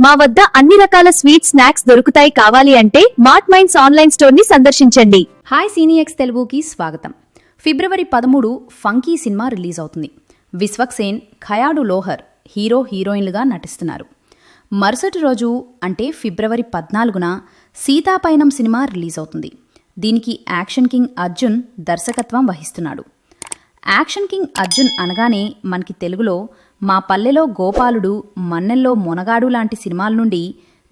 మా వద్ద అన్ని రకాల స్వీట్ స్నాక్స్ దొరుకుతాయి. కావాలి అంటే మార్ట్ మైండ్స్ ఆన్లైన్ స్టోర్ ని సందర్శించండి. హాయ్ సినీఎక్స్ తెలుగుకి స్వాగతం. ఫిబ్రవరి 13 ఫంకీ సినిమా రిలీజ్ అవుతుంది. విశ్వక్సేన్, ఖయాడు లోహర్ హీరో హీరోయిన్లుగా నటిస్తున్నారు. మరుసటి రోజు అంటే ఫిబ్రవరి 14న సీతాపయనం సినిమా రిలీజ్ అవుతుంది. దీనికి యాక్షన్ కింగ్ అర్జున్ దర్శకత్వం వహిస్తున్నాడు. యాక్షన్ కింగ్ అర్జున్ అనగానే మనకి తెలుగులో మా పల్లెలో గోపాలుడు, మన్నెల్లో మొనగాడు లాంటి సినిమాల నుండి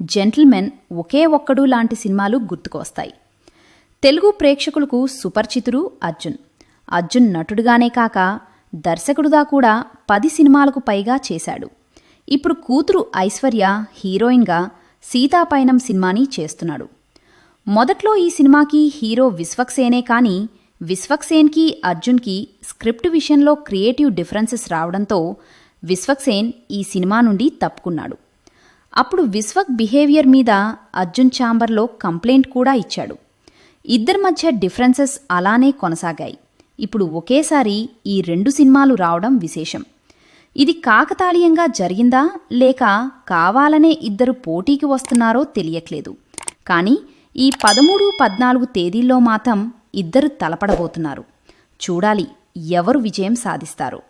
జెంటిల్మెన్, ఒకే ఒక్కడు లాంటి సినిమాలు గుర్తుకొస్తాయి. తెలుగు ప్రేక్షకులకు సుపరిచితుడు అర్జున్. అర్జున్ నటుడుగానే కాక దర్శకుడుగా కూడా 10 సినిమాలకు పైగా చేశాడు. ఇప్పుడు కూతురు ఐశ్వర్య హీరోయిన్గా సీతాపయనం సినిమాని చేస్తున్నాడు. మొదట్లో ఈ సినిమాకి హీరో విశ్వక్సేనే కానీ విశ్వక్సేన్కి అర్జున్కి స్క్రిప్ట్ విషయంలో క్రియేటివ్ డిఫరెన్సెస్ రావడంతో విశ్వక్సేన్ ఈ సినిమా నుండి తప్పుకున్నాడు. అప్పుడు విశ్వక్ బిహేవియర్ మీద అర్జున్ ఛాంబర్లో కంప్లైంట్ కూడా ఇచ్చాడు. ఇద్దరి మధ్య డిఫరెన్సెస్ అలానే కొనసాగాయి. ఇప్పుడు ఒకేసారి ఈ 2 సినిమాలు రావడం విశేషం. ఇది కాకతాళీయంగా జరిగిందా లేక కావాలనే ఇద్దరు పోటీకి వస్తున్నారో తెలియట్లేదు. కానీ ఈ 13, 14 తేదీల్లో మాత్రం ఇద్దరు తలపడబోతున్నారు. చూడాలి ఎవరు విజయం సాధిస్తారో.